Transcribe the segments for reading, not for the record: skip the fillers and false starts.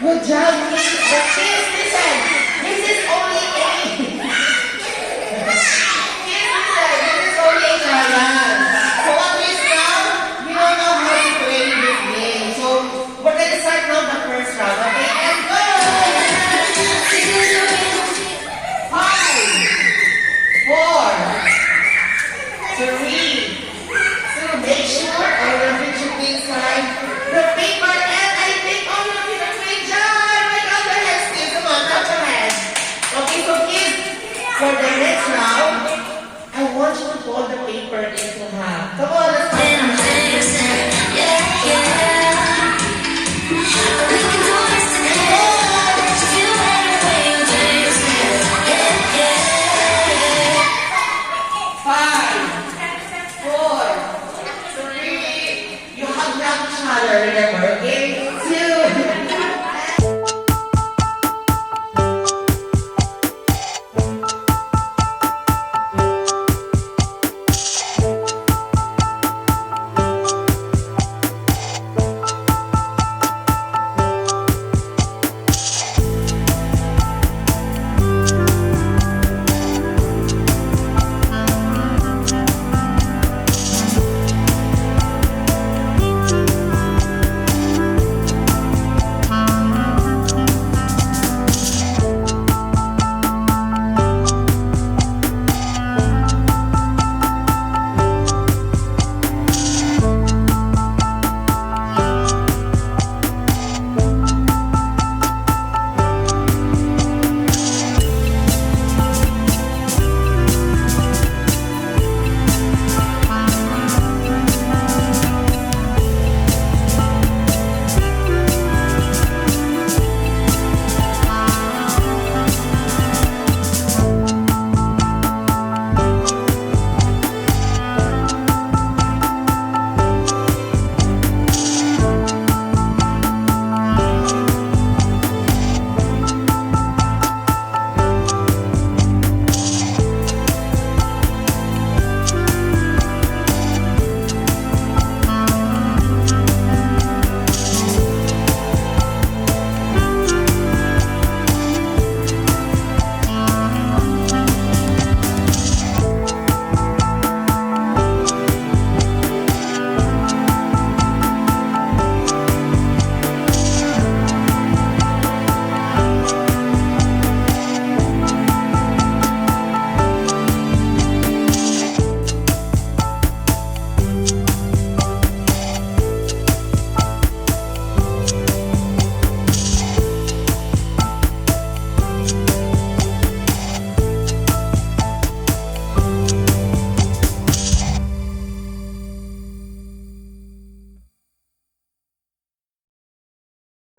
Good job, Miss. But please listen. This is only a. This is only a trial. So at least now, you don't know how to play this game. So we're going to start now the first round. Okay, and go! 5, 4, 3. So make sure all of it should be inside the paper. And I think all of you are great job. Make out your hands, please. Come on, clap your hands. Okay, so kids, for the next round, I want you to fold the paper into half. Come on, let's go. Remember, okay? 2.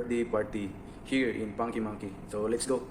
Birthday party here in Punky Monkey. So let's go.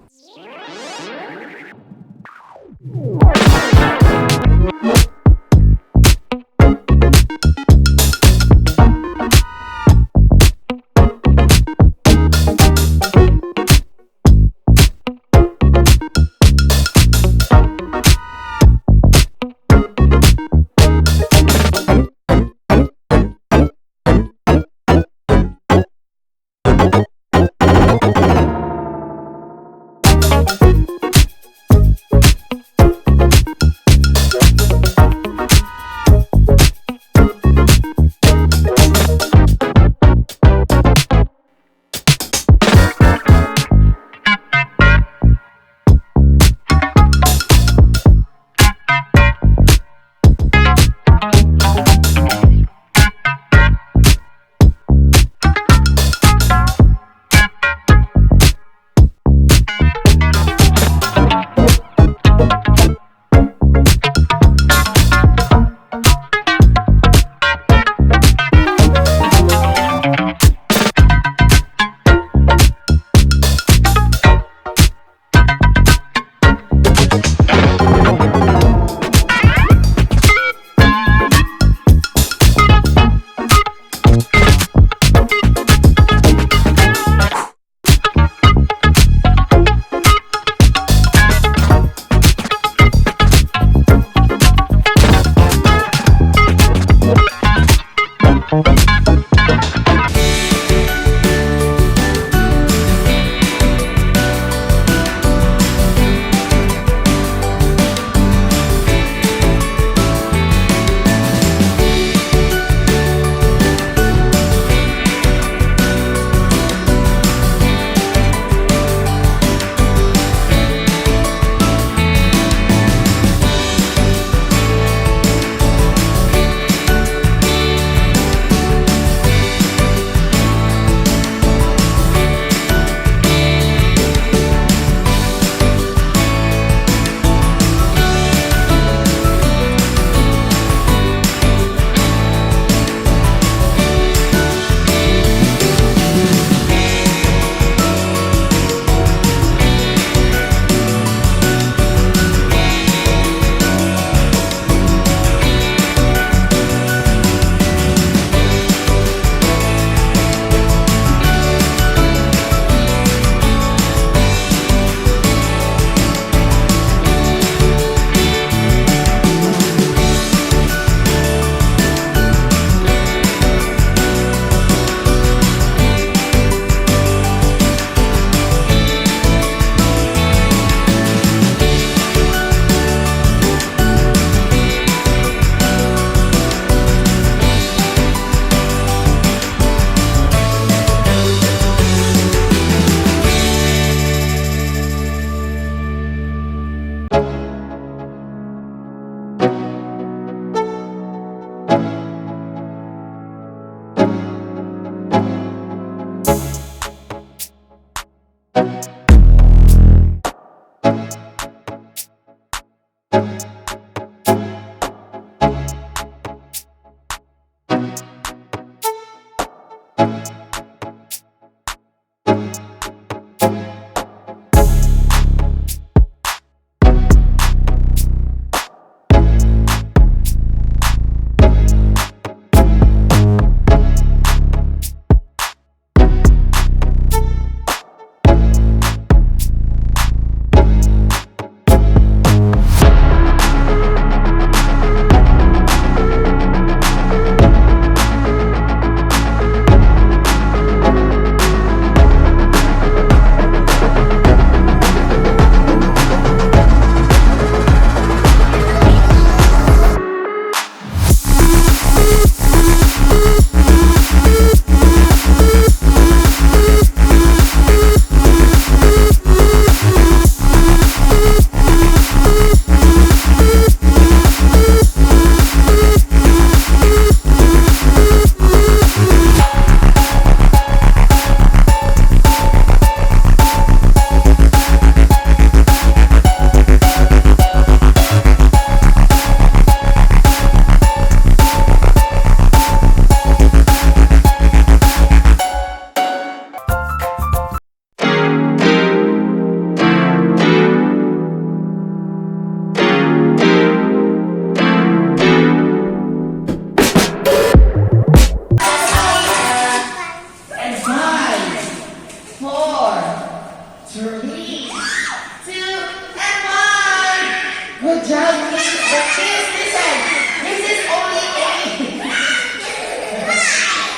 but please listen. This is only a.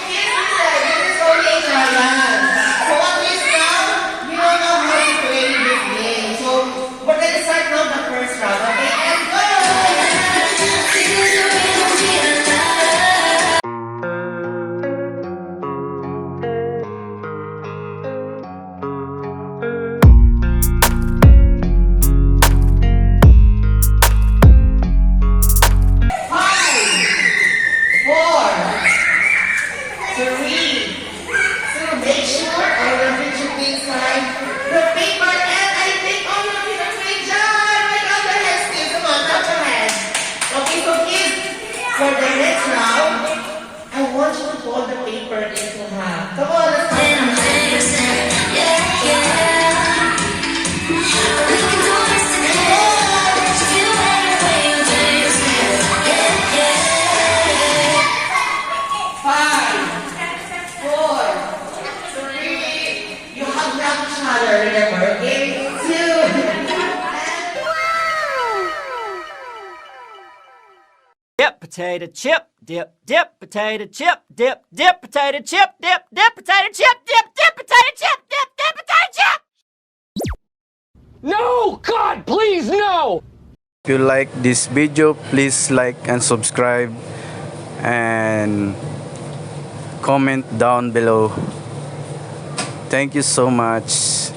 This is only a trial. So at least now, you don't know how to play this game. So we're gonna start now the first round. Okay, and go. For the next round, I want you to fold the paper into half. Come on, let's Five, four, three. You have to each other, remember, okay? Two. Dip, potato chip, dip, dip, potato chip, dip, dip, potato chip, dip, dip, potato chip, dip, dip, potato chip, dip, dip, potato chip. No! God, please, no! If you like this video, please like and subscribe and comment down below. Thank you so much.